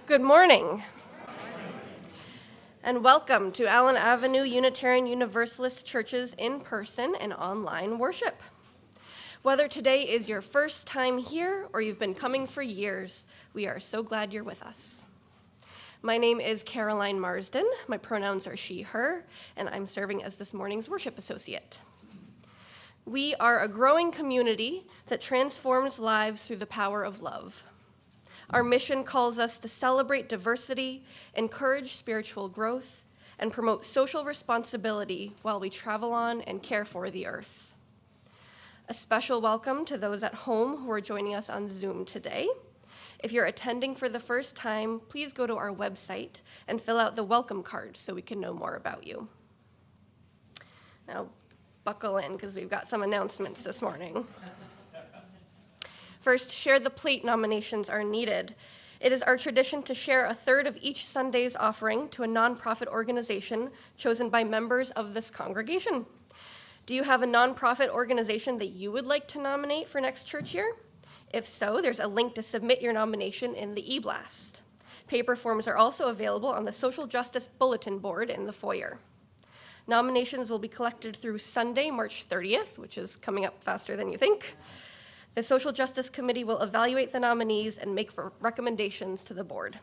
Good morning, and welcome to Allen Avenue Unitarian Universalist Church's in-person and online worship. Whether today is your first time here or you've been coming for years, we are so glad you're with us. My name is Caroline Marsden, my pronouns are she, her, and I'm serving as this morning's worship associate. We are a growing community that transforms lives through the power of love. Our mission calls us to celebrate diversity, encourage spiritual growth, and promote social responsibility while we travel on and care for the earth. A special welcome to those at home who are joining us on Zoom today. If you're attending for the first time, please go to our website and fill out the welcome card so we can know more about you. Now, buckle in because we've got some announcements this morning. First, Share the Plate nominations are needed. It is our tradition to share a third of each Sunday's offering to a nonprofit organization chosen by members of this congregation. Do you have a nonprofit organization that you would like to nominate for next church year? If so, there's a link to submit your nomination in the e-blast. Paper forms are also available on the Social Justice Bulletin Board in the foyer. Nominations will be collected through Sunday, March 30th, which is coming up faster than you think. The Social Justice Committee will evaluate the nominees and make recommendations to the board.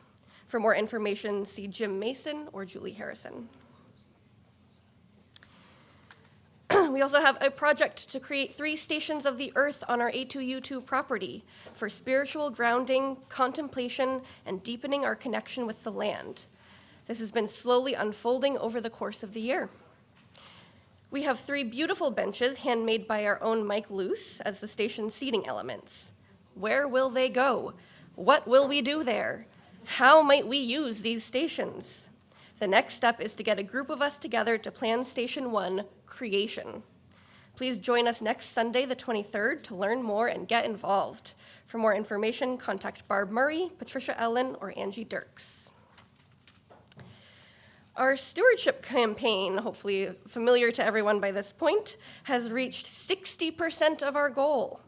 For more information, see Jim Mason or Julie Harrison. We also have a project to create 3 stations of the earth on our A2U2 property for spiritual grounding, contemplation, and deepening our connection with the land. This has been slowly unfolding over the course of the year. We have 3 beautiful benches handmade by our own Mike Luce as the station's seating elements. Where will they go? What will we do there? How might we use these stations? The next step is to get a group of us together to plan Station 1, Creation. Please join us next Sunday, the 23rd, to learn more and get involved. For more information, contact Barb Murray, Patricia Ellen, or Angie Dirks. Our stewardship campaign, hopefully familiar to everyone by this point, has reached 60% of our goal.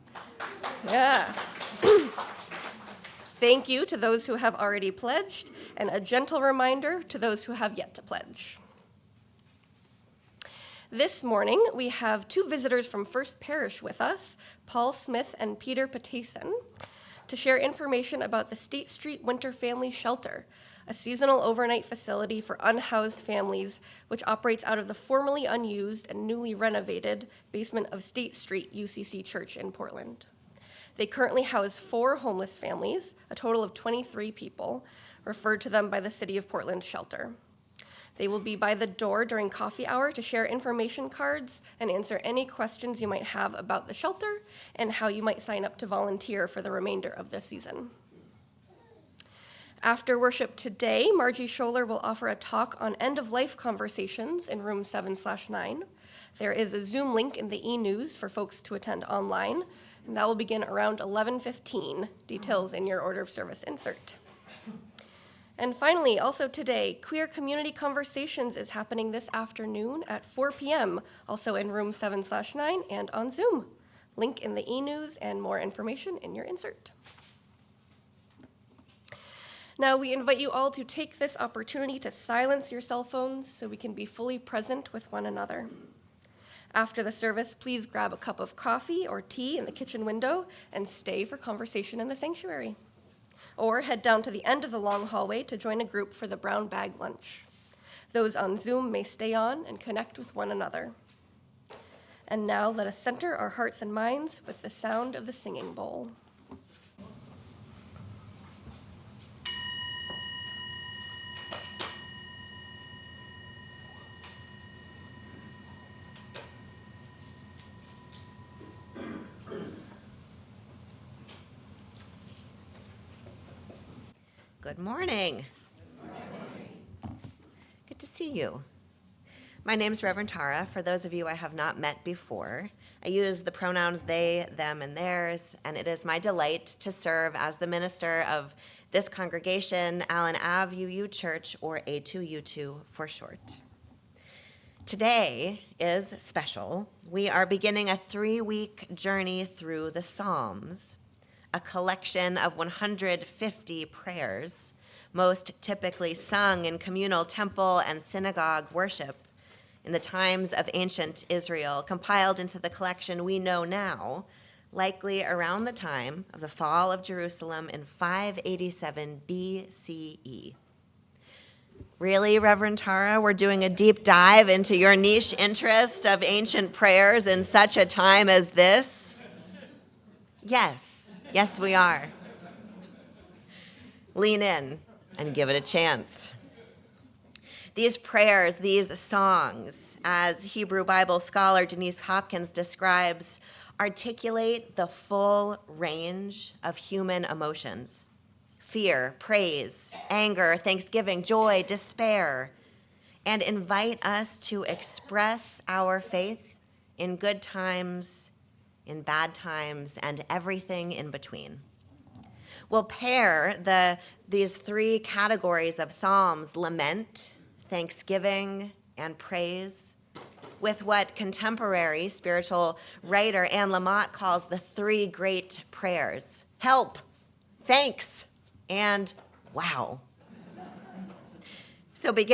Yeah. Thank you to those who have already pledged, and a gentle reminder to those who have yet to pledge. This morning, we have 2 visitors from First Parish with us, Paul Smith and Peter Pateson, to share information about the State Street Winter Family Shelter, a seasonal overnight facility for unhoused families which operates out of the formerly unused and newly renovated basement of State Street UCC Church in Portland. They currently house 4 homeless families, a total of 23 people, referred to them by the City of Portland Shelter. They will be by the door during coffee hour to share information cards and answer any questions you might have about the shelter and how you might sign up to volunteer for the remainder of this season. After worship today, Margie Scholler will offer a talk on end-of-life conversations in room 7/9. There is a Zoom link in the e-news for folks to attend online, and that will begin around 11:15. Details in your order of service insert. And finally, also today, Queer Community Conversations is happening this afternoon at 4 p.m., also in room 7/9 and on Zoom. Link in the e-news and more information in your insert. Now, we invite you all to take this opportunity to silence your cell phones so we can be fully present with one another. After the service, please grab a cup of coffee or tea in the kitchen window and stay for conversation in the sanctuary. Or head down to the end of the long hallway to join a group for the brown bag lunch. Those on Zoom may stay on and connect with one another. And now let us center our hearts and minds with the sound of the singing bowl. Good morning. Good to see you. My name is Reverend Tara. For those of you I have not met before, I use the pronouns they, them, and theirs, and it is my delight to serve as the minister of this congregation, Allen A2U Church, or A2U2 for short. Today is special. We are beginning a 3-week journey through the Psalms, a collection of 150 prayers, most typically sung in communal temple and synagogue worship in the times of ancient Israel, compiled into the collection we know now, likely around the time of the fall of Jerusalem in 587 BCE. Really, Reverend Tara, we're doing a deep dive into your niche interest of ancient prayers in such a time as this? Yes, we are. Lean in and give it a chance. These prayers, these songs, as Hebrew Bible scholar Denise Hopkins describes, articulate the full range of human emotions: fear, praise, anger, thanksgiving, joy, despair, and invite us to express our faith in good times, in bad times, and everything in between. We'll pair these three categories of psalms, lament, thanksgiving, and praise, with what contemporary spiritual writer Anne Lamott calls the three great prayers: help, thanks, and wow. So we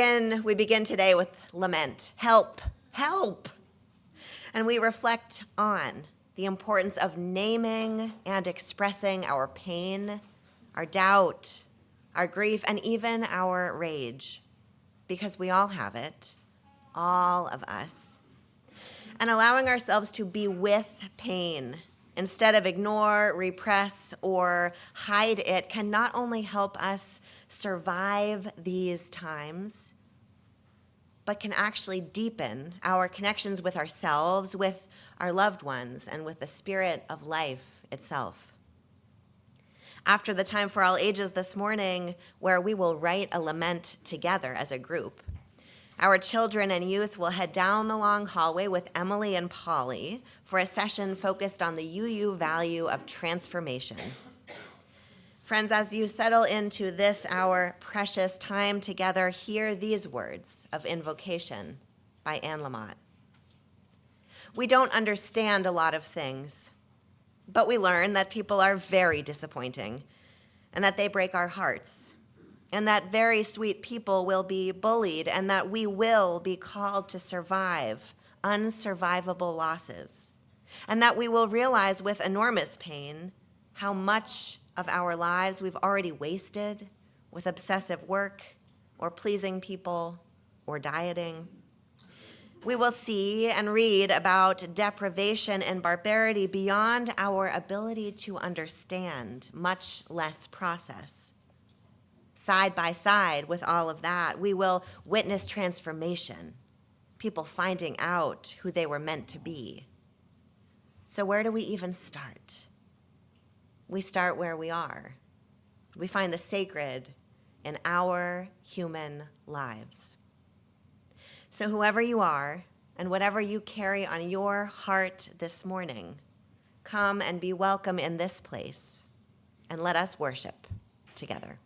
begin today with lament. Help, help. And we reflect on the importance of naming and expressing our pain, our doubt, our grief, and even our rage, because we all have it, all of us. And allowing ourselves to be with pain instead of ignore, repress, or hide it can not only help us survive these times, but can actually deepen our connections with ourselves, with our loved ones, and with the spirit of life itself. After the Time for All Ages this morning, where we will write a lament together as a group, our children and youth will head down the long hallway with Emily and Polly for a session focused on the UU value of transformation. Friends, as you settle into this, our precious time together, hear these words of invocation by Anne Lamott. We don't understand a lot of things, but we learn that people are very disappointing and that they break our hearts, and that very sweet people will be bullied, and that we will be called to survive unsurvivable losses, and that we will realize with enormous pain how much of our lives we've already wasted with obsessive work or pleasing people or dieting. We will see and read about deprivation and barbarity beyond our ability to understand, much less process. Side by side with all of that, we will witness transformation, people finding out who they were meant to be. So where do we even start? We start where we are. We find the sacred in our human lives. So whoever you are and whatever you carry on your heart this morning, come and be welcome in this place, and let us worship together.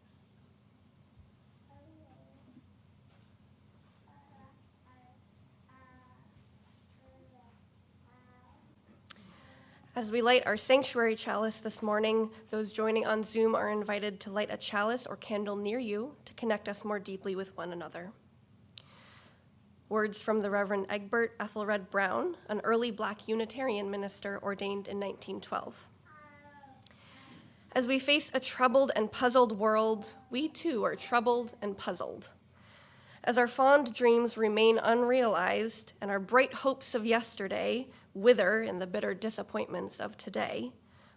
As we light our sanctuary chalice this morning, those joining on Zoom are invited to light a chalice or candle near you to connect us more deeply with one another. Words from the Reverend Egbert Ethelred Brown, an early Black Unitarian minister ordained in 1912. As we face a troubled and puzzled world, we too are troubled and puzzled. As our fond dreams remain unrealized and our bright hopes of yesterday wither in the bitter disappointments of today,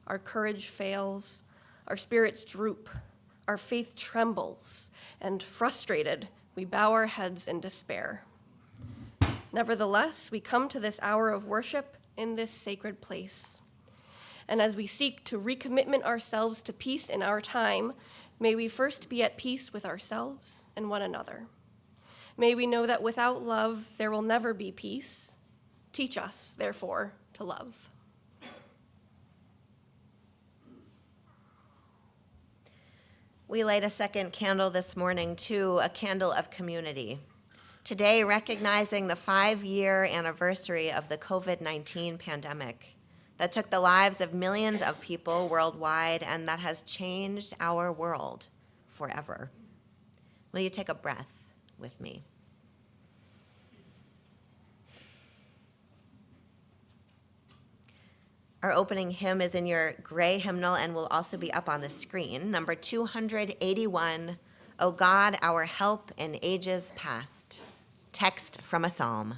our courage fails, our spirits droop, our faith trembles, and frustrated, we bow our heads in despair. Nevertheless, we come to this hour of worship in this sacred place. And as we seek to recommitment ourselves to peace in our time, may we first be at peace with ourselves and one another. May we know that without love, there will never be peace. Teach us, therefore, to love. We light a second candle this morning, too, a candle of community. Today, recognizing the 5-year anniversary of the COVID-19 pandemic that took the lives of millions of people worldwide and that has changed our world forever. Will you take a breath with me? Our opening hymn is in your gray hymnal and will also be up on the screen. Number 281, O God, our help in ages past. Text from a psalm.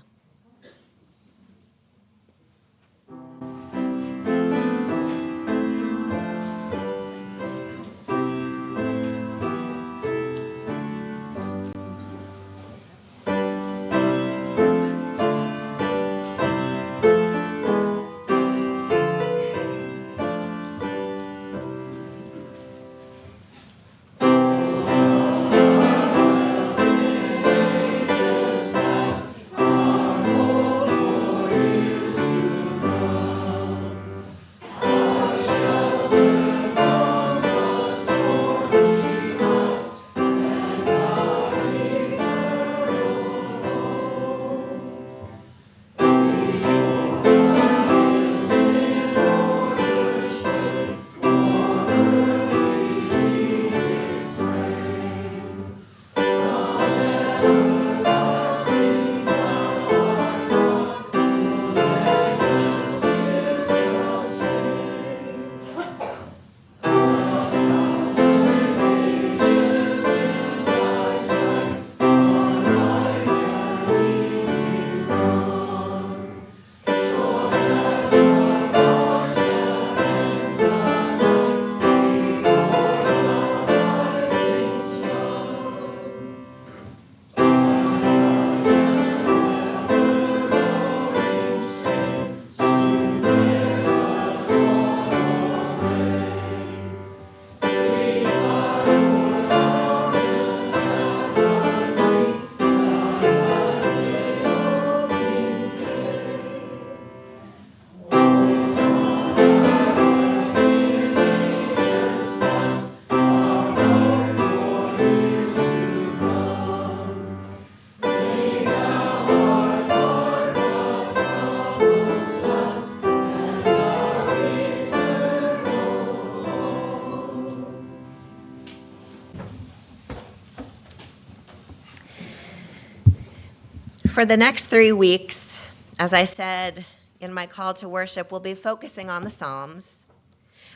For the next 3 weeks, as I said in my call to worship, we'll be focusing on the Psalms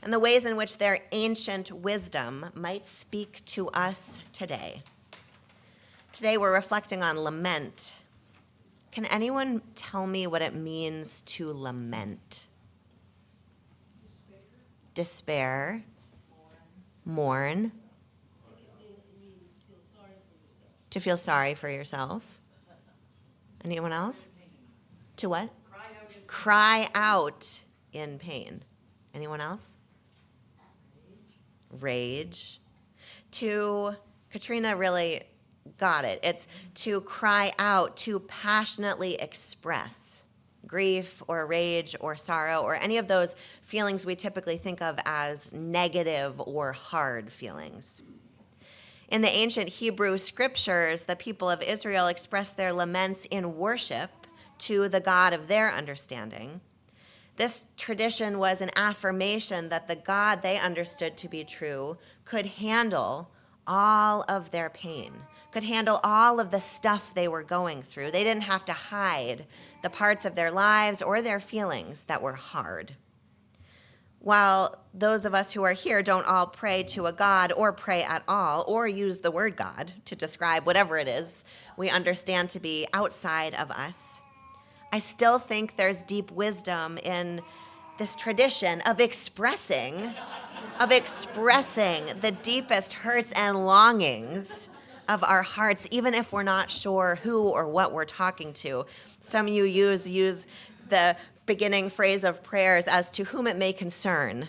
and the ways in which their ancient wisdom might speak to us today. Today, we're reflecting on lament. Can anyone tell me what it means to lament? Despair. Mourn. To feel sorry for yourself. Anyone else? To what? Cry out in pain. Anyone else? Rage. Katrina really got it. It's to cry out, to passionately express grief or rage or sorrow or any of those feelings we typically think of as negative or hard feelings. In the ancient Hebrew scriptures, the people of Israel expressed their laments in worship to the God of their understanding. This tradition was an affirmation that the God they understood to be true could handle all of their pain, could handle all of the stuff they were going through. They didn't have to hide the parts of their lives or their feelings that were hard. While those of us who are here don't all pray to a God or pray at all or use the word God to describe whatever it is we understand to be outside of us, I still think there's deep wisdom in this tradition of expressing the deepest hurts and longings of our hearts, even if we're not sure who or what we're talking to. Some of you use the beginning phrase of prayers as to whom it may concern.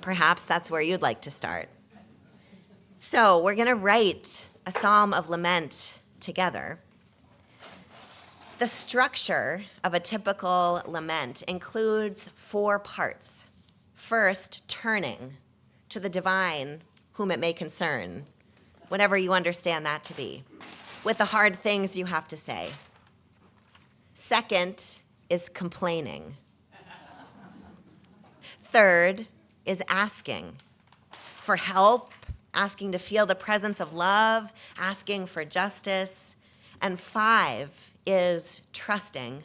Perhaps that's where you'd like to start. So we're going to write a psalm of lament together. The structure of a typical lament includes 4 parts. First, turning to the divine, whom it may concern, whatever you understand that to be, with the hard things you have to say. Second is complaining. Third is asking for help asking to feel the presence of love, asking for justice. And 5 is trusting,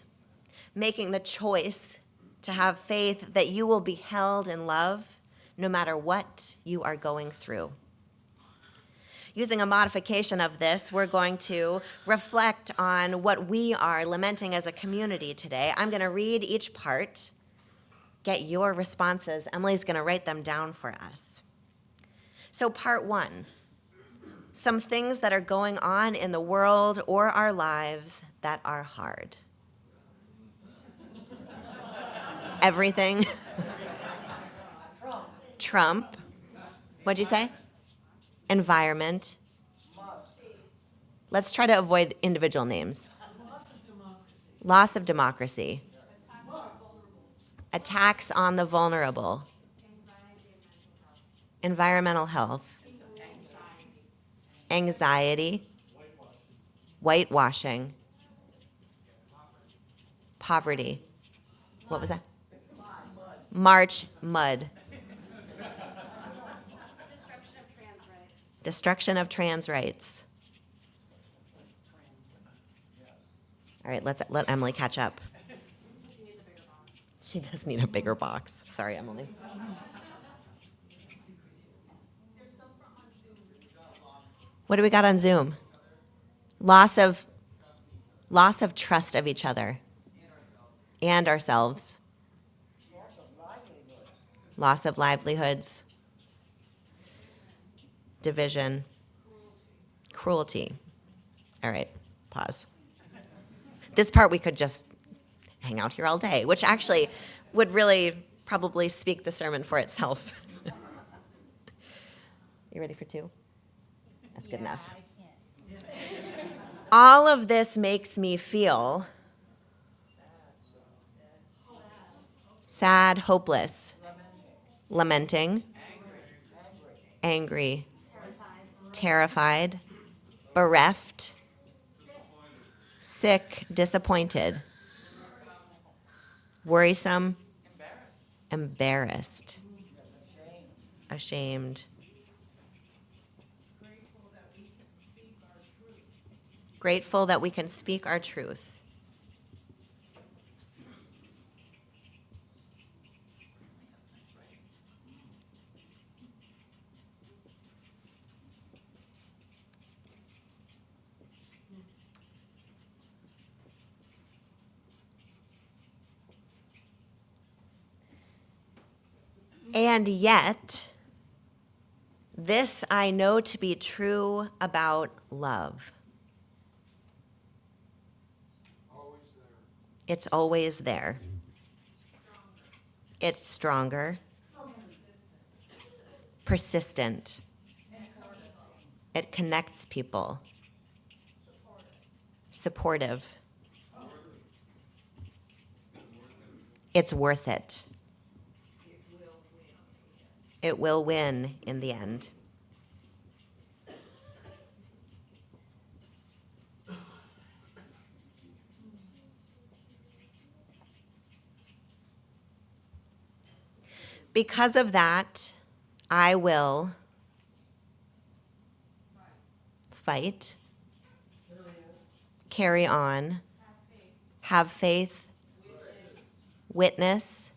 making the choice to have faith that you will be held in love no matter what you are going through. Using a modification of this, we're going to reflect on what we are lamenting as a community today. I'm going to read each part, get your responses. Emily's going to write them down for us. So part 1, some things that are going on in the world or our lives that are hard. Everything. Trump. What'd you say? Environment. Let's try to avoid individual names. Loss of democracy. Attacks on the vulnerable. Environmental health. Anxiety. Whitewashing. Poverty. What was that? March, mud. Destruction of trans rights. All right, let Emily catch up. She does need a bigger box. Sorry, Emily. What do we got on Zoom? Loss of trust of each other and ourselves. Loss of livelihoods. Division. Cruelty. All right, pause. This part we could just hang out here all day, which actually would really probably speak the sermon for itself. You ready for 2? That's good enough. All of this makes me feel sad, hopeless, lamenting, angry, terrified, bereft, sick, disappointed, worrisome, embarrassed, ashamed, grateful that we can speak our truth. And yet, this I know to be true about love. It's always there. It's stronger. Persistent. It connects people. Supportive. It's worth it. It will win in the end. Because of that, I will fight, carry on, have faith, witness.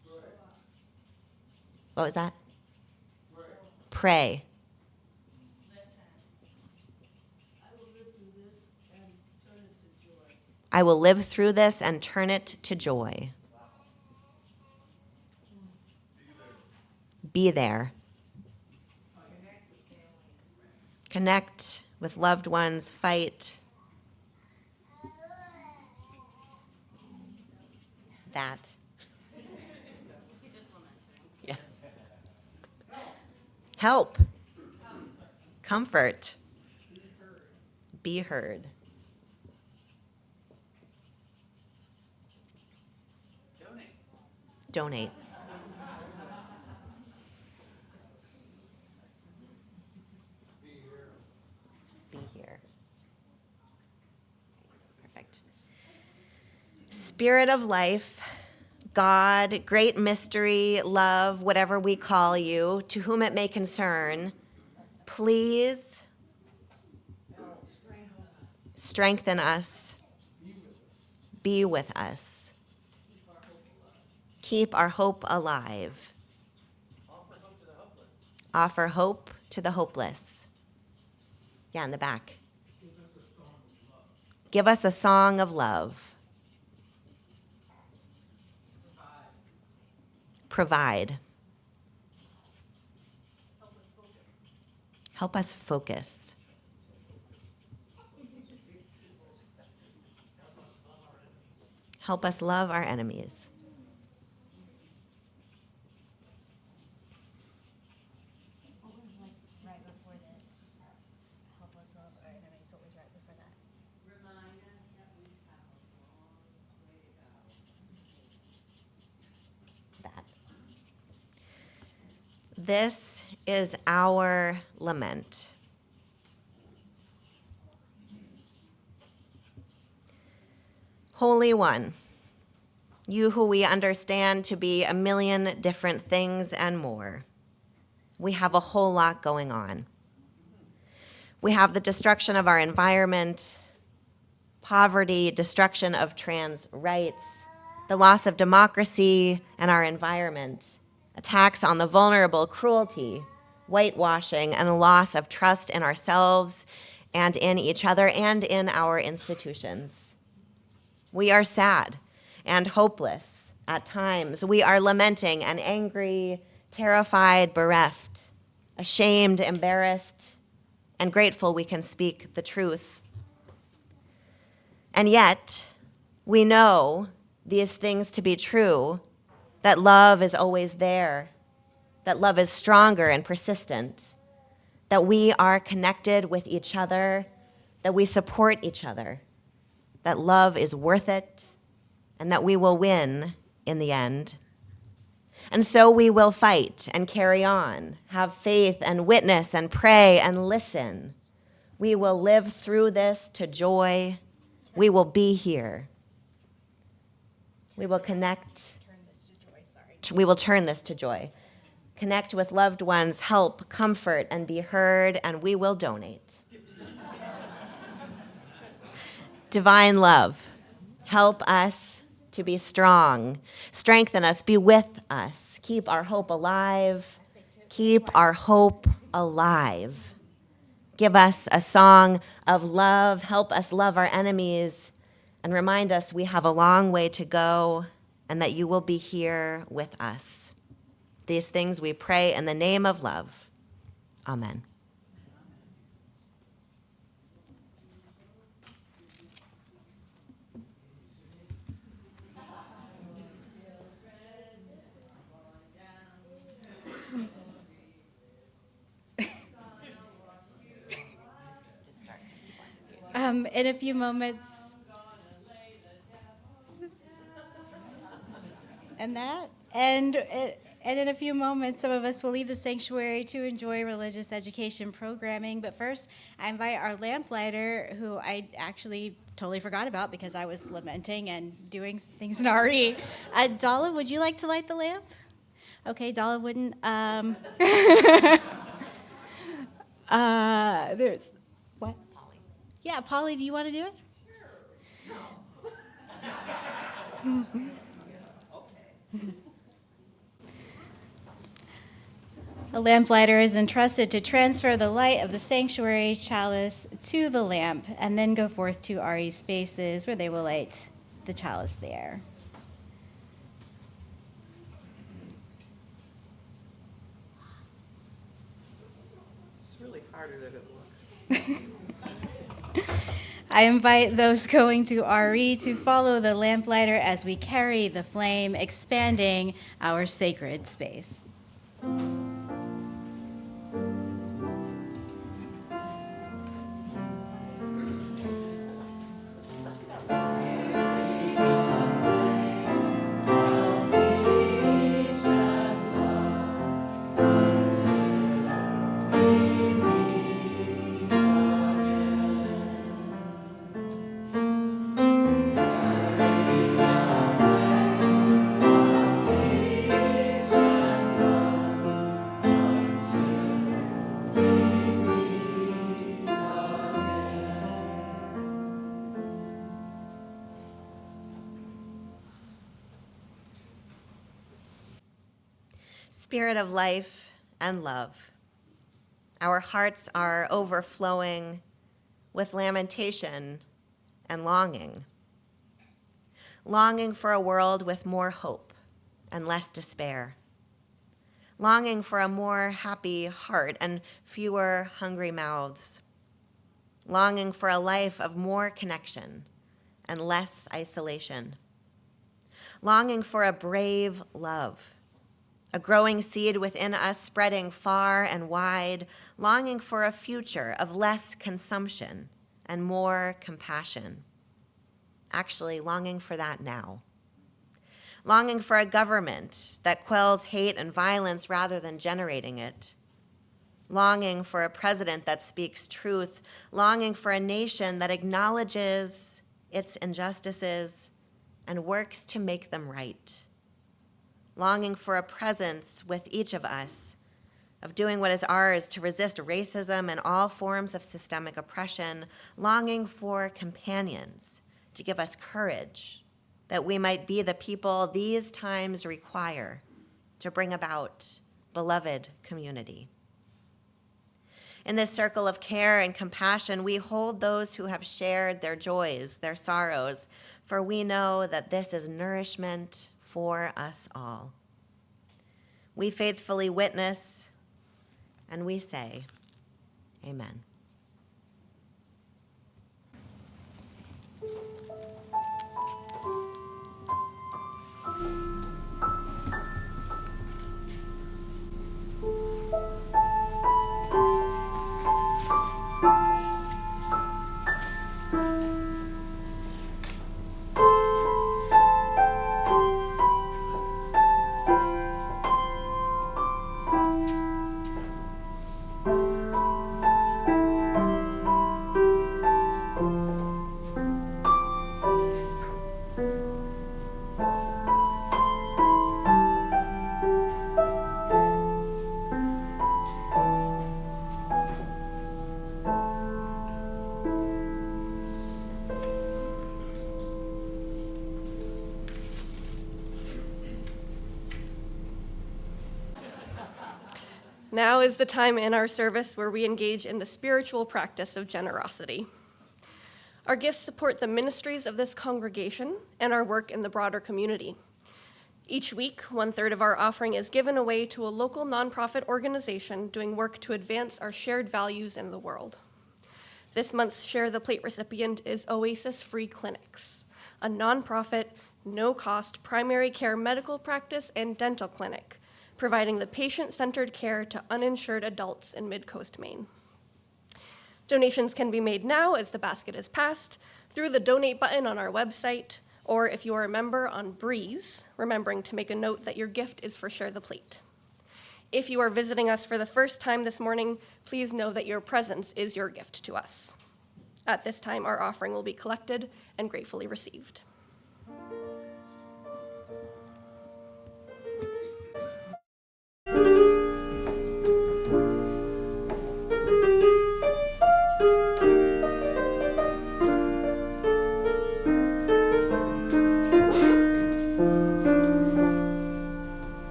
What was that? Pray. I will live through this and turn it to joy. Be there. Connect with loved ones, fight. That. Yeah. Help. Comfort. Be heard. Donate. Be here. Perfect. Spirit of life, God, great mystery, love, whatever we call you, to whom it may concern, Please strengthen us, be with us, keep our hope alive, offer hope to the hopeless. Yeah, in the back. Give us a song of love. Provide. Help us focus. Help us love our enemies. What was like right before this? Help us love our enemies. What was right before that? Remind us that we have a long way to go. That. This is our lament. Holy One, you who we understand to be a million different things and more, we have a whole lot going on. We have the destruction of our environment, poverty, destruction of trans rights, the loss of democracy and our environment, attacks on the vulnerable, cruelty, whitewashing, and a loss of trust in ourselves and in each other and in our institutions. We are sad and hopeless at times. We are lamenting and angry, terrified, bereft, ashamed, embarrassed, and grateful we can speak the truth. And yet, we know these things to be true, that love is always there, that love is stronger and persistent, that we are connected with each other, that we support each other, that love is worth it, and that we will win in the end. And so we will fight and carry on, have faith and witness and pray and listen. We will live through this to joy. We will be here. We will connect. We will turn this to joy. Connect with loved ones, help, comfort, and be heard, and we will donate. Divine love, help us to be strong. Strengthen us, be with us. Keep our hope alive. Keep our hope alive. Give us a song of love. Help us love our enemies. And remind us we have a long way to go and that you will be here with us. These things we pray in the name of love. Amen. In a few moments, and in a few moments, some of us will leave the sanctuary to enjoy religious education programming. But first, I invite our lamplighter, who I actually totally forgot about because I was lamenting and doing things in RE. Dala, would you like to light the lamp? Okay, Dala wouldn't. There's what? Polly. Yeah, Polly, do you want to do it? The lamplighter is entrusted to transfer the light of the sanctuary chalice to the lamp and then go forth to RE spaces where they will light the chalice there. It's really harder than it looks. I invite those going to RE to follow the lamplighter as we carry the flame, expanding our sacred space. Spirit of life and love, our hearts are overflowing with lamentation and longing. Longing for a world with more hope and less despair. Longing for a more happy heart and fewer hungry mouths. Longing for a life of more connection and less isolation. Longing for a brave love, a growing seed within us spreading far and wide, longing for a future of less consumption and more compassion. Actually, longing for that now. Longing for a government that quells hate and violence rather than generating it. Longing for a president that speaks truth. Longing for a nation that acknowledges its injustices and works to make them right. Longing for a presence with each of us of doing what is ours to resist racism and all forms of systemic oppression. Longing for companions to give us courage that we might be the people these times require to bring about beloved community. In this circle of care and compassion, we hold those who have shared their joys, their sorrows, for we know that this is nourishment for us all. We faithfully witness, and we say, Amen. Now is the time in our service where we engage in the spiritual practice of generosity. Our gifts support the ministries of this congregation and our work in the broader community. Each week, 1/3 of our offering is given away to a local nonprofit organization doing work to advance our shared values in the world. This month's Share the Plate recipient is Oasis Free Clinics, a nonprofit, no-cost primary care medical practice and dental clinic, providing the patient-centered care to uninsured adults in Mid-Coast Maine. Donations can be made now as the basket is passed, through the donate button on our website, or if you are a member on Breeze, remembering to make a note that your gift is for Share the Plate. If you are visiting us for the first time this morning, please know that your presence is your gift to us. At this time, our offering will be collected and gratefully received.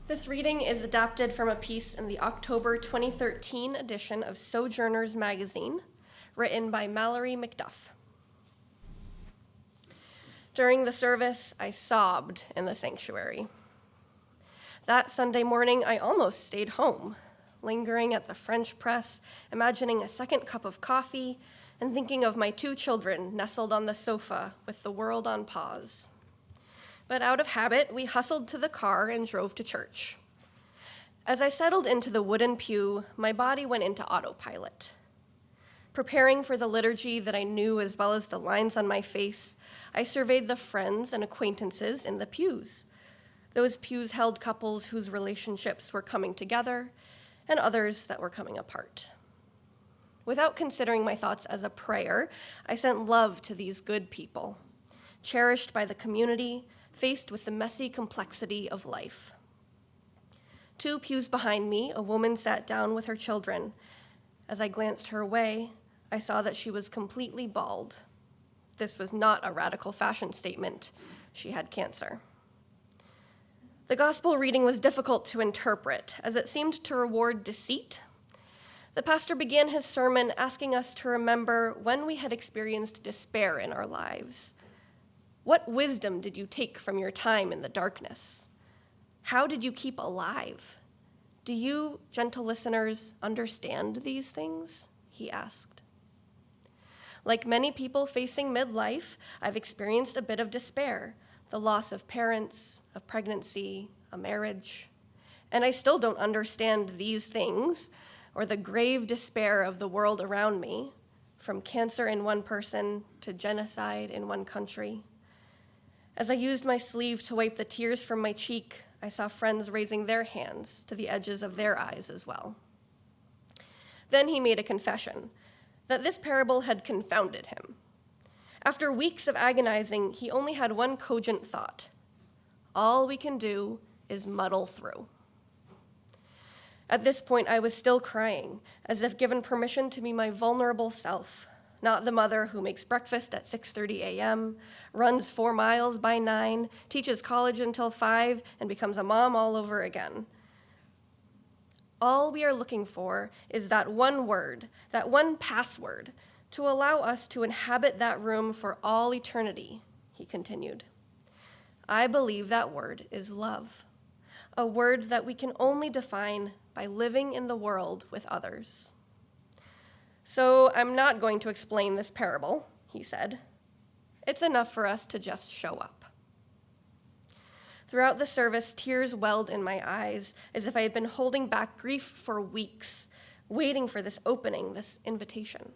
This reading is adapted from a piece in the October 2013 edition of Sojourners magazine, written by Mallory McDuff. During the service, I sobbed in the sanctuary. That Sunday morning, I almost stayed home, lingering at the French press, imagining a second cup of coffee, and thinking of my 2 children nestled on the sofa with the world on pause. But out of habit, we hustled to the car and drove to church. As I settled into the wooden pew, my body went into autopilot. Preparing for the liturgy that I knew as well as the lines on my face, I surveyed the friends and acquaintances in the pews. Those pews held couples whose relationships were coming together and others that were coming apart. Without considering my thoughts as a prayer, I sent love to these good people, cherished by the community, faced with the messy complexity of life. 2 pews behind me, a woman sat down with her children. As I glanced her way, I saw that she was completely bald. This was not a radical fashion statement. She had cancer. The gospel reading was difficult to interpret, as it seemed to reward deceit. The pastor began his sermon asking us to remember when we had experienced despair in our lives. What wisdom did you take from your time in the darkness? How did you keep alive? Do you, gentle listeners, understand these things? He asked. Like many people facing midlife, I've experienced a bit of despair, the loss of parents, of pregnancy, a marriage. And I still don't understand these things or the grave despair of the world around me, from cancer in one person to genocide in one country. As I used my sleeve to wipe the tears from my cheek, I saw friends raising their hands to the edges of their eyes as well. Then he made a confession that this parable had confounded him. After weeks of agonizing, he only had one cogent thought: all we can do is muddle through. At this point, I was still crying, as if given permission to be my vulnerable self, not the mother who makes breakfast at 6:30 a.m., runs 4 miles by 9, teaches college until 5, and becomes a mom all over again. All we are looking for is that one word, that one password, to allow us to inhabit that room for all eternity, he continued. I believe that word is love, a word that we can only define by living in the world with others. So I'm not going to explain this parable, he said. It's enough for us to just show up. Throughout the service, tears welled in my eyes as if I had been holding back grief for weeks, waiting for this opening, this invitation.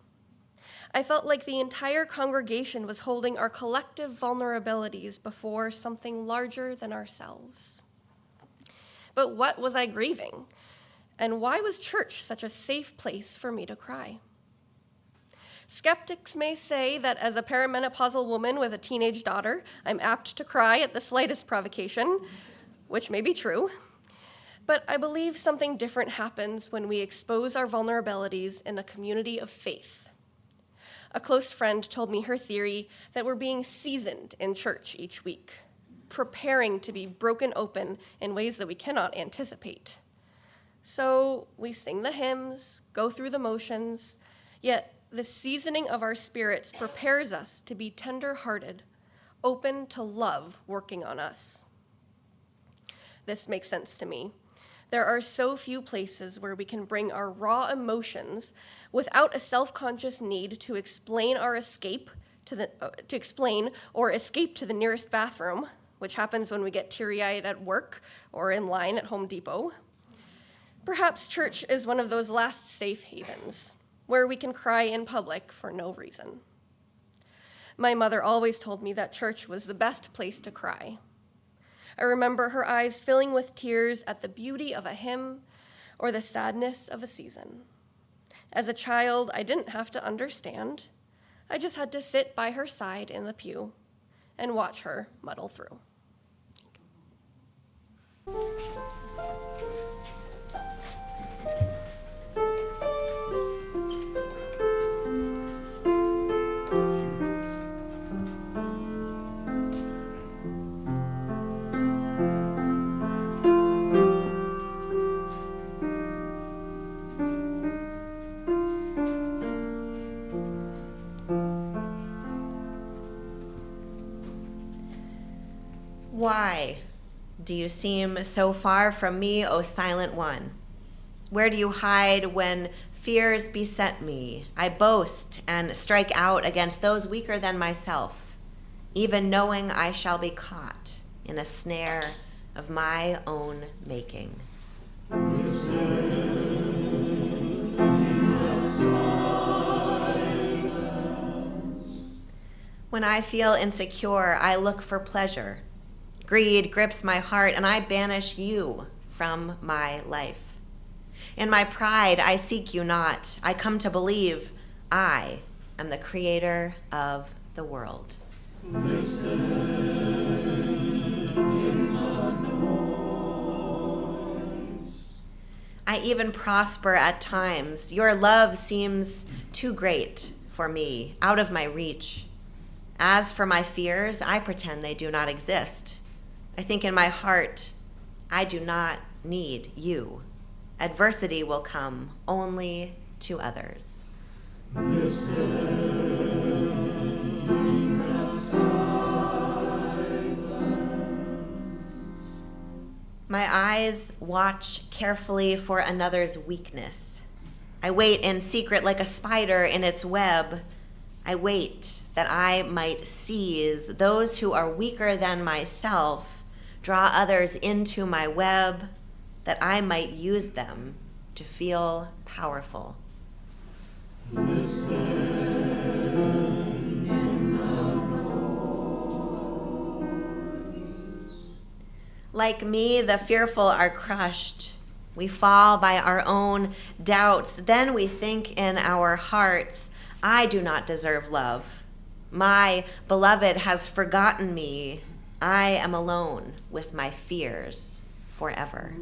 I felt like the entire congregation was holding our collective vulnerabilities before something larger than ourselves. But what was I grieving? And why was church such a safe place for me to cry? Skeptics may say that as a perimenopausal woman with a teenage daughter, I'm apt to cry at the slightest provocation, which may be true. But I believe something different happens when we expose our vulnerabilities in a community of faith. A close friend told me her theory that we're being seasoned in church each week, preparing to be broken open in ways that we cannot anticipate. So we sing the hymns, go through the motions, yet the seasoning of our spirits prepares us to be tender-hearted, open to love working on us. This makes sense to me. There are so few places where we can bring our raw emotions without a self-conscious need to explain or escape to the nearest bathroom, which happens when we get teary-eyed at work or in line at Home Depot. Perhaps church is one of those last safe havens, where we can cry in public for no reason. My mother always told me that church was the best place to cry. I remember her eyes filling with tears at the beauty of a hymn or the sadness of a season. As a child, I didn't have to understand. I just had to sit by her side in the pew and watch her muddle through. Why do you seem so far from me, O silent one? Where do you hide when fears beset me? I boast and strike out against those weaker than myself, even knowing I shall be caught in a snare of my own making. When I feel insecure, I look for pleasure. Greed grips my heart, and I banish you from my life. In my pride, I seek you not. I come to believe I am the creator of the world. I even prosper at times. Your love seems too great for me, out of my reach. As for my fears, I pretend they do not exist. I think in my heart, I do not need you. Adversity will come only to others. My eyes watch carefully for another's weakness. I wait in secret like a spider in its web. I wait that I might seize those who are weaker than myself, draw others into my web, that I might use them to feel powerful. Like me, the fearful are crushed. We fall by our own doubts. Then we think in our hearts, I do not deserve love. My beloved has forgotten me. I am alone with my fears forever.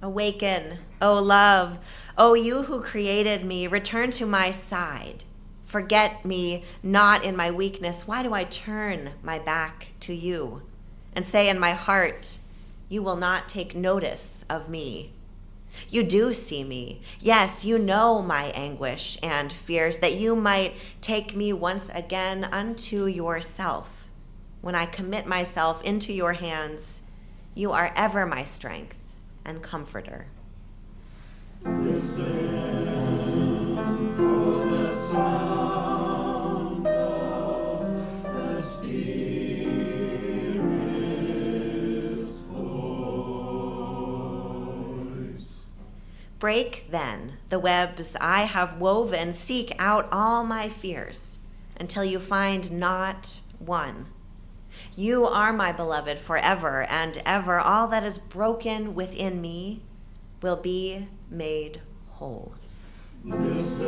Awaken, O love, O you who created me, return to my side. Forget me not in my weakness. Why do I turn my back to you and say in my heart, you will not take notice of me? You do see me. Yes, you know my anguish and fears, that you might take me once again unto yourself. When I commit myself into your hands, you are ever my strength and comforter. Listen for the sound of the Spirit's voice. Break then the webs I have woven, seek out all my fears until you find not one. You are my beloved forever and ever. All that is broken within me will be made whole. Listen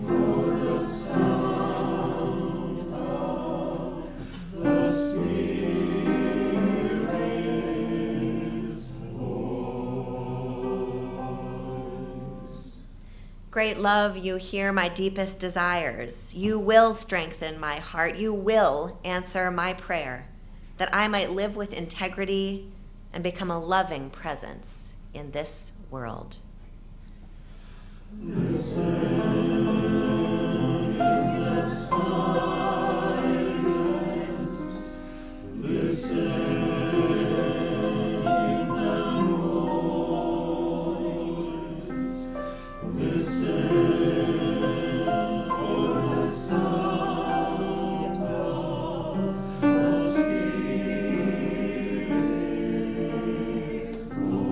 for the sound of the Spirit's voice. Great love, you hear my deepest desires. You will strengthen my heart. You will answer my prayer, that I might live with integrity and become a loving presence in this world. Listen in the silence. Listen in the noise. Listen for the sound of the Spirit's voice.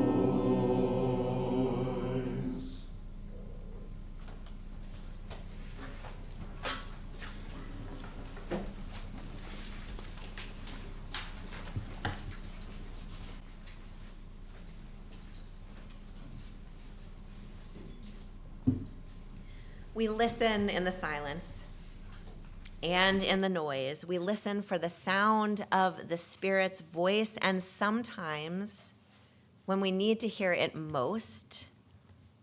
We listen in the silence and in the noise. We listen for the sound of the Spirit's voice, and sometimes, when we need to hear it most,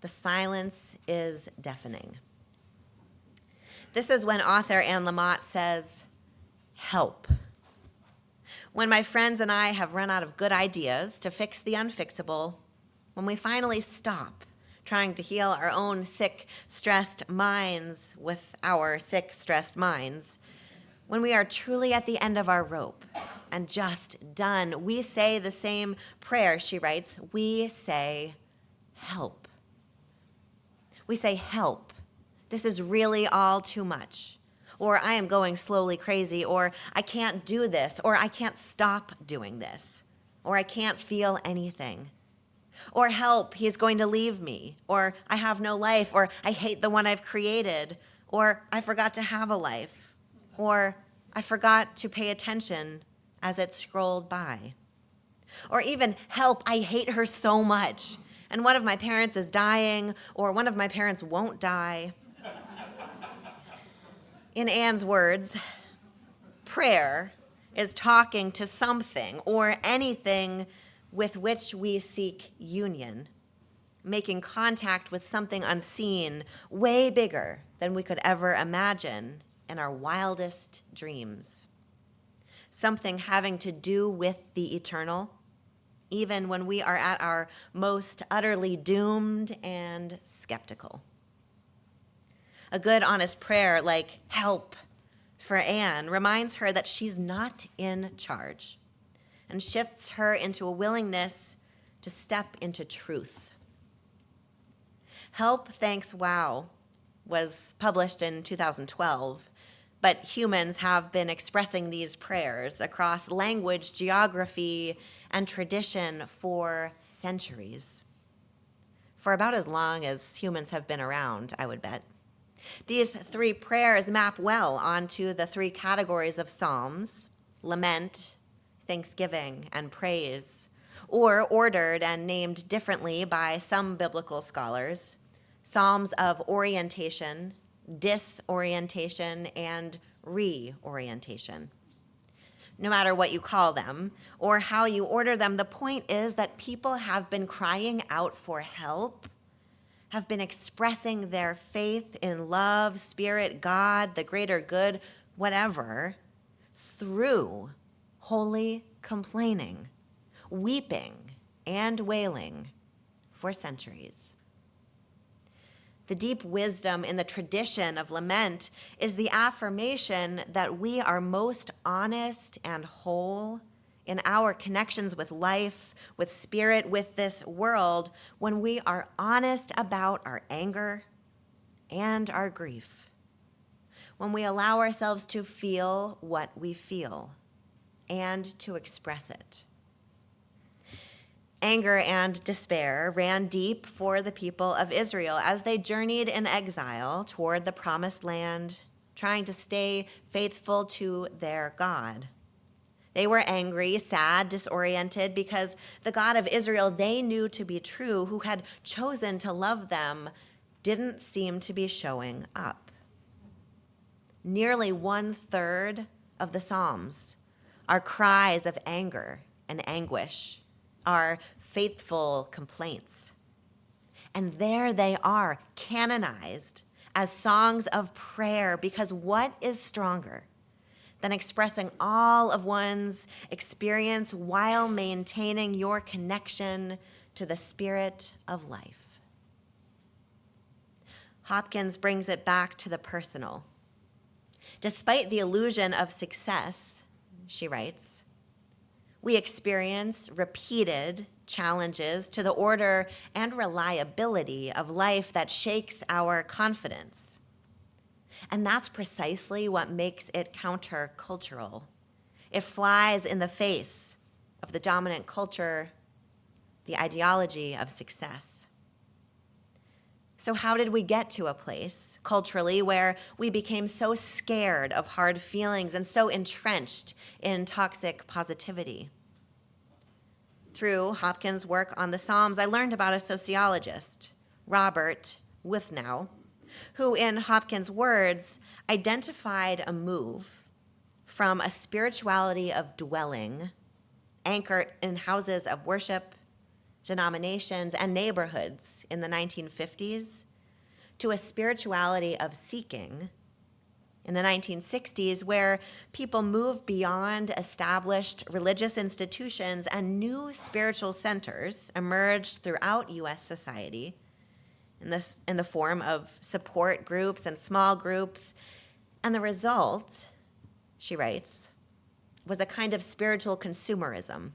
the silence is deafening. This is when author Anne Lamott says, "Help." When my friends and I have run out of good ideas to fix the unfixable, when we finally stop trying to heal our own sick, stressed minds with our sick, stressed minds. When we are truly at the end of our rope and just done, we say the same prayer, she writes. We say, help. We say, help. This is really all too much. Or I am going slowly crazy, or I can't do this, or I can't stop doing this, or I can't feel anything. Or help, he's going to leave me, or I have no life, or I hate the one I've created, or I forgot to have a life, or I forgot to pay attention as it scrolled by. Or even help, I hate her so much, and one of my parents is dying, or one of my parents won't die. In Anne's words, prayer is talking to something or anything with which we seek union, making contact with something unseen, way bigger than we could ever imagine in our wildest dreams. Something having to do with the eternal, even when we are at our most utterly doomed and skeptical. A good, honest prayer like help for Anne reminds her that she's not in charge and shifts her into a willingness to step into truth. Help, Thanks, Wow was published in 2012, but humans have been expressing these prayers across language, geography, and tradition for centuries. For about as long as humans have been around, I would bet. These three prayers map well onto the three categories of psalms: lament, thanksgiving, and praise, or ordered and named differently by some biblical scholars: psalms of orientation, disorientation, and reorientation. No matter what you call them or how you order them, the point is that people have been crying out for help, have been expressing their faith in love, spirit, God, the greater good, whatever, through holy complaining, weeping, and wailing for centuries. The deep wisdom in the tradition of lament is the affirmation that we are most honest and whole in our connections with life, with spirit, with this world, when we are honest about our anger and our grief, when we allow ourselves to feel what we feel and to express it. Anger and despair ran deep for the people of Israel as they journeyed in exile toward the promised land, trying to stay faithful to their God. They were angry, sad, disoriented because the God of Israel they knew to be true, who had chosen to love them, didn't seem to be showing up. Nearly 1/3 of the Psalms are cries of anger and anguish, are faithful complaints. And there they are, canonized as songs of prayer, because what is stronger than expressing all of one's experience while maintaining your connection to the spirit of life? Hopkins brings it back to the personal. Despite the illusion of success, she writes, we experience repeated challenges to the order and reliability of life that shakes our confidence. And that's precisely what makes it countercultural. It flies in the face of the dominant culture, the ideology of success. So how did we get to a place culturally where we became so scared of hard feelings and so entrenched in toxic positivity? Through Hopkins' work on the Psalms, I learned about a sociologist, Robert Withnow, who, in Hopkins' words, identified a move from a spirituality of dwelling, anchored in houses of worship, denominations, and neighborhoods in the 1950s, to a spirituality of seeking in the 1960s, where people moved beyond established religious institutions and new spiritual centers emerged throughout U.S. society in the form of support groups and small groups. And the result, she writes, was a kind of spiritual consumerism.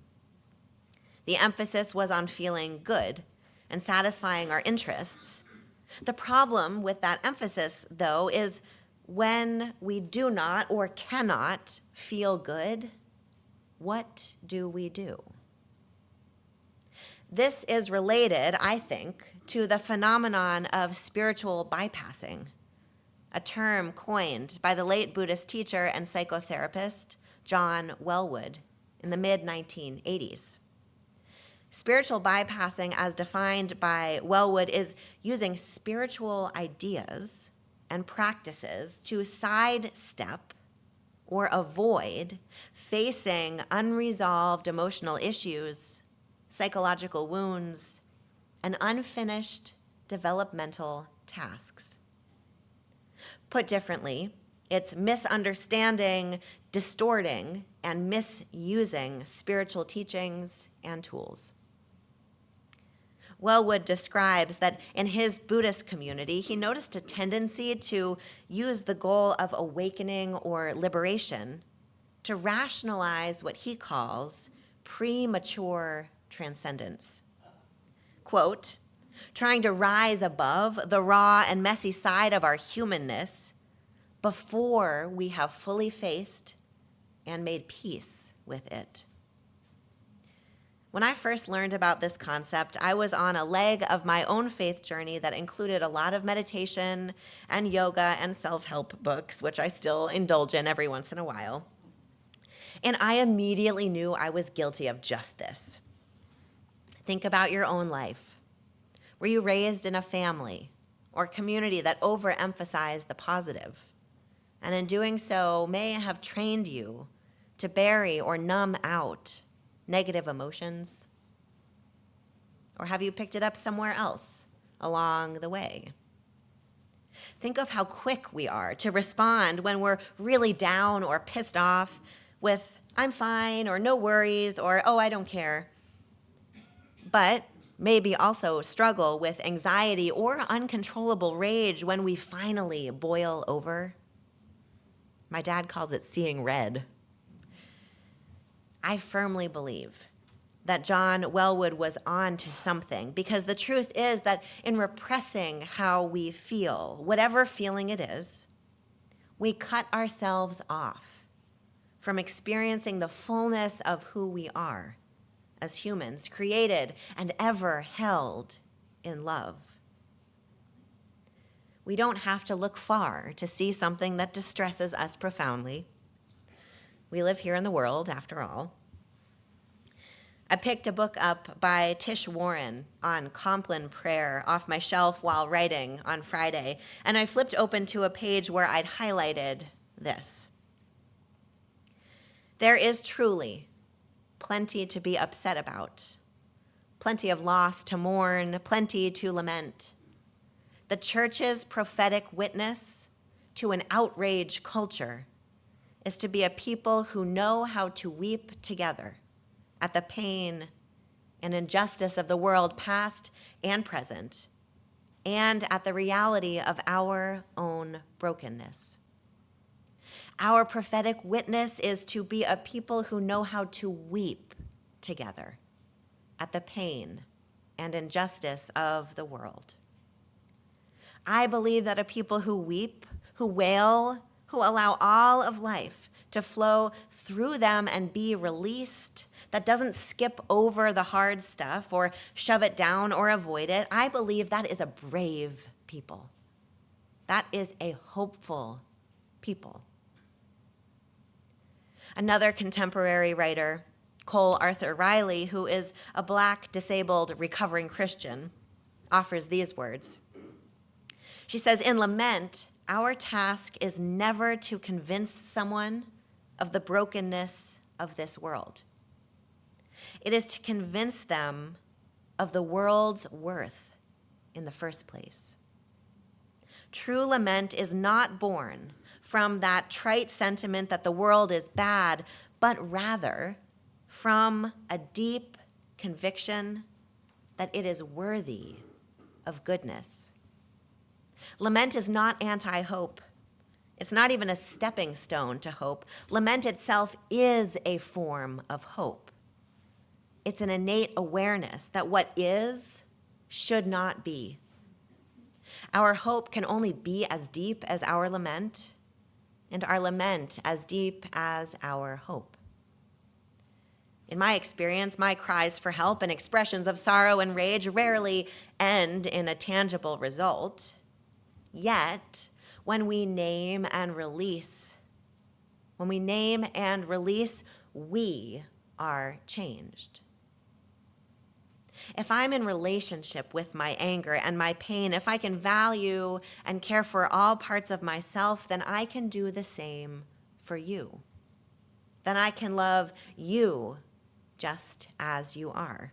The emphasis was on feeling good and satisfying our interests. The problem with that emphasis, though, is when we do not or cannot feel good, what do we do? This is related, I think, to the phenomenon of spiritual bypassing, a term coined by the late Buddhist teacher and psychotherapist John Welwood in the mid-1980s. Spiritual bypassing, as defined by Welwood, is using spiritual ideas and practices to sidestep or avoid facing unresolved emotional issues, psychological wounds, and unfinished developmental tasks. Put differently, it's misunderstanding, distorting, and misusing spiritual teachings and tools. Welwood describes that in his Buddhist community, he noticed a tendency to use the goal of awakening or liberation to rationalize what he calls premature transcendence. Quote, trying to rise above the raw and messy side of our humanness before we have fully faced and made peace with it. When I first learned about this concept, I was on a leg of my own faith journey that included a lot of meditation and yoga and self-help books, which I still indulge in every once in a while. And I immediately knew I was guilty of just this. Think about your own life. Were you raised in a family or community that overemphasized the positive, and in doing so may have trained you to bury or numb out negative emotions? Or have you picked it up somewhere else along the way? Think of how quick we are to respond when we're really down or pissed off with, I'm fine, or no worries, or oh, I don't care. But maybe also struggle with anxiety or uncontrollable rage when we finally boil over. My dad calls it seeing red. I firmly believe that John Welwood was on to something, because the truth is that in repressing how we feel, whatever feeling it is, we cut ourselves off from experiencing the fullness of who we are as humans, created and ever held in love. We don't have to look far to see something that distresses us profoundly. We live here in the world, after all. I picked a book up by Tish Warren on Compline prayer off my shelf while writing on Friday, and I flipped open to a page where I'd highlighted this. There is truly plenty to be upset about, plenty of loss to mourn, plenty to lament. The church's prophetic witness to an outraged culture is to be a people who know how to weep together at the pain and injustice of the world, past and present, and at the reality of our own brokenness. Our prophetic witness is to be a people who know how to weep together at the pain and injustice of the world. I believe that a people who weep, who wail, who allow all of life to flow through them and be released, that doesn't skip over the hard stuff or shove it down or avoid it, I believe that is a brave people. That is a hopeful people. Another contemporary writer, Cole Arthur Riley, who is a Black, disabled, recovering Christian, offers these words. She says, in lament, our task is never to convince someone of the brokenness of this world. It is to convince them of the world's worth in the first place. True lament is not born from that trite sentiment that the world is bad, but rather from a deep conviction that it is worthy of goodness. Lament is not anti-hope. It's not even a stepping stone to hope. Lament itself is a form of hope. It's an innate awareness that what is should not be. Our hope can only be as deep as our lament, and our lament as deep as our hope. In my experience, my cries for help and expressions of sorrow and rage rarely end in a tangible result. Yet, when we name and release, we are changed. If I'm in relationship with my anger and my pain, if I can value and care for all parts of myself, then I can do the same for you. Then I can love you just as you are.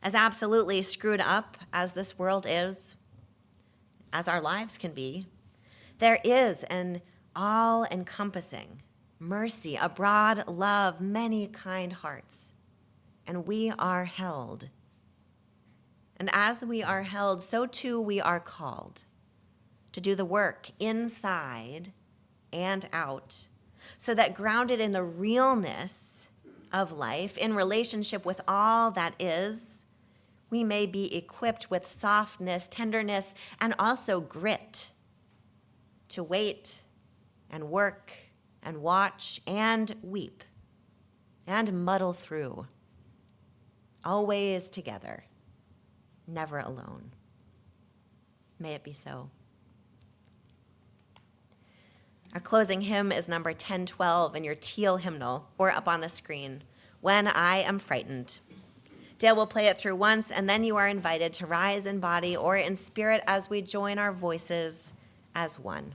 As absolutely screwed up as this world is, as our lives can be, there is an all-encompassing mercy, a broad love, many kind hearts, and we are held. And as we are held, so too we are called to do the work inside and out, so that grounded in the realness of life, in relationship with all that is, we may be equipped with softness, tenderness, and also grit to wait and work and watch and weep and muddle through, always together, never alone. May it be so. Our closing hymn is number 1012 in your teal hymnal, or up on the screen, When I Am Frightened. Dale will play it through once, and then you are invited to rise in body or in spirit as we join our voices as one.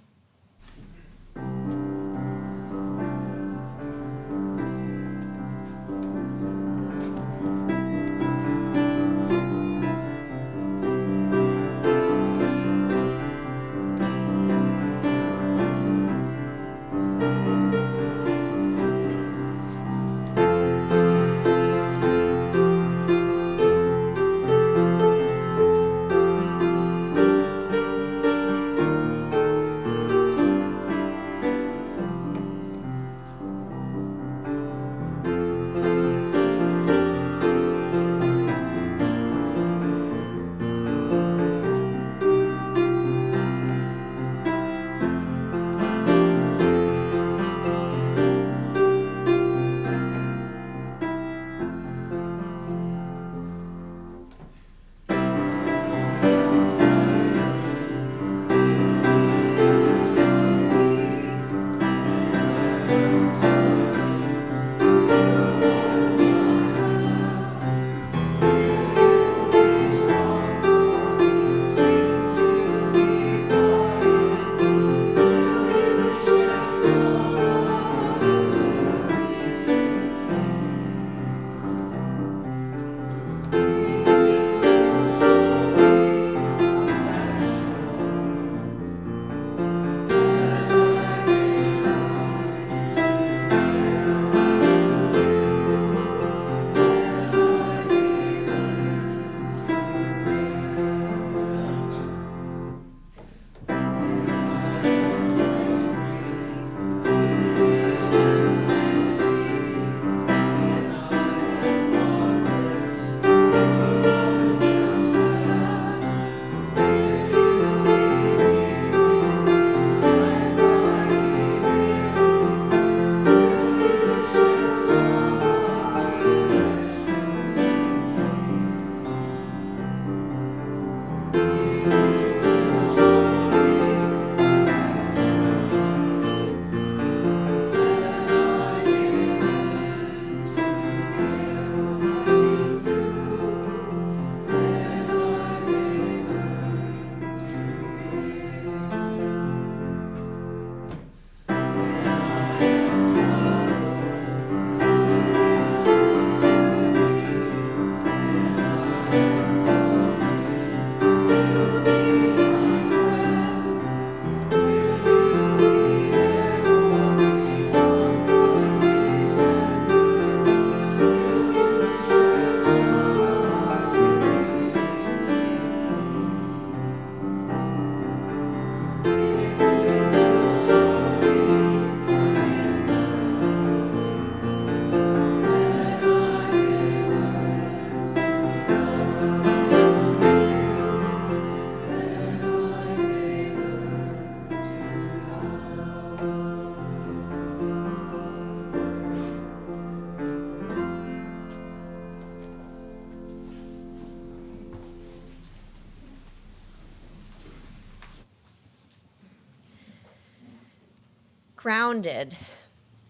grounded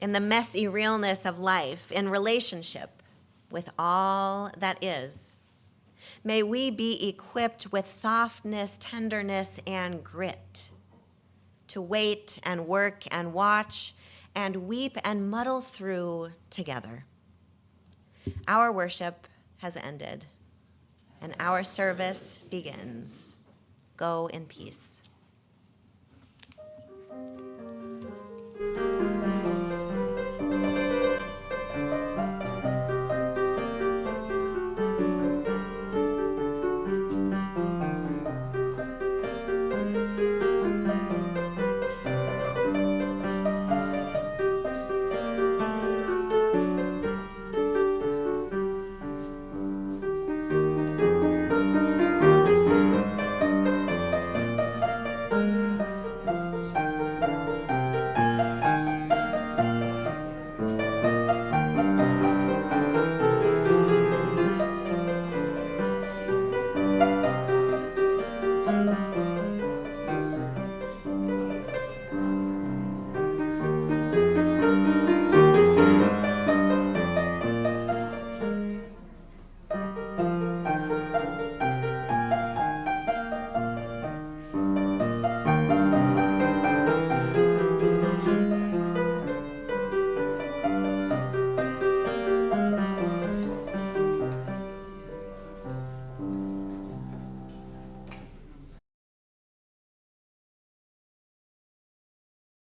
in the messy realness of life, in relationship with all that is. May we be equipped with softness, tenderness, and grit to wait and work and watch and weep and muddle through together. Our worship has ended, and our service begins. Go in peace.